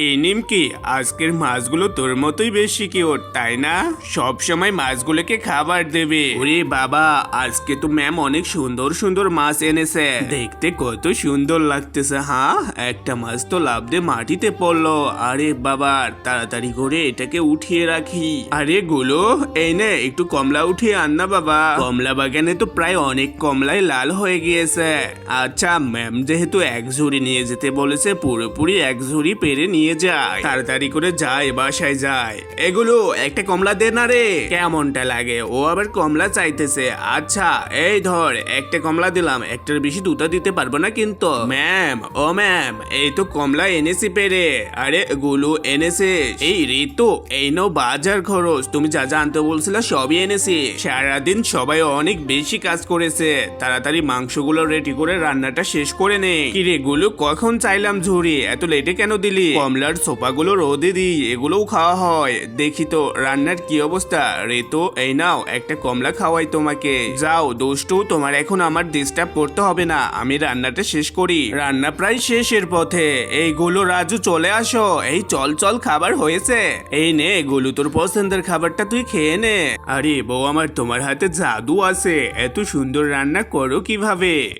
এই নিমকি আজকের মাছগুলো তোর মতোই বেশি কিউট তাই না? সব সময় মাছগুলোকে খাবার দেবে। ওরে বাবা, আজকে তো ম্যাম অনেক সুন্দর সুন্দর মাছ এনেছে, দেখতে কত সুন্দর লাগতেছে। হ্যাঁ, একটা মাছ তো লাফ দিয়ে মাটিতে পড়লো। আরে বাবা, তাড়াতাড়ি করে এটাকে উঠিয়ে রাখি। আরে গুলো, এই নে একটু কমলা উঠিয়ে আন না বাবা। কমলা বাগানে তো প্রায় অনেক কমলাই লাল হয়ে গিয়েছে। আচ্ছা, ম্যাম যেহেতু এক ঝুড়ি নিয়ে যেতে বলেছে, পুরোপুরি এক ঝুড়ি পেরে নিয়ে যায়। তাড়াতাড়ি করে যায়, বাসায় যায়। এগুলো একটা কমলা দে না রে। কেমনটা লাগে, ও আবার কমলা চাইতেছে। আচ্ছা এই ধর, একটা কমলা দিলাম, একটার বেশি দুটো দিতে পারবো না কিন্তু। ম্যাম, ও ম্যাম, এই তো কমলা এনেছি পেরে। আরে গুলো এনেছে। এই ঋতু, এই নো বাজার খরচ, তুমি যা যা আনতে বলছিলে সবই এনেছি। সারাদিন সবাই অনেক বেশি কাজ করেছে, তাড়াতাড়ি মাংসগুলো রেডি করে রান্নাটা শেষ করে নে। কিরে গুলো, কখন চাইলাম ঝুড়ি, এত লেটে কেন দিলি? কমলার সোপাগুলো রোদে দিই, এগুলোও খাওয়া হয়। দেখি তো রান্নার কি অবস্থা। রেতো, এই নাও একটা কমলা খাওয়াই তোমাকে। যাও দুষ্টু, তোমার এখন আমার ডিস্টার্ব করতে হবে না, আমি রান্নাটা শেষ করি। রান্না প্রায় শেষের পথে। এইগুলো রাজু, চলে আসো। এই চল চল, খাবার হয়েছে। এই নে গুলু, তোর পছন্দের খাবারটা তুই খেয়ে নে। আরে বউ আমার, তোমার হাতে জাদু আছে, এত সুন্দর রান্না করো কিভাবে?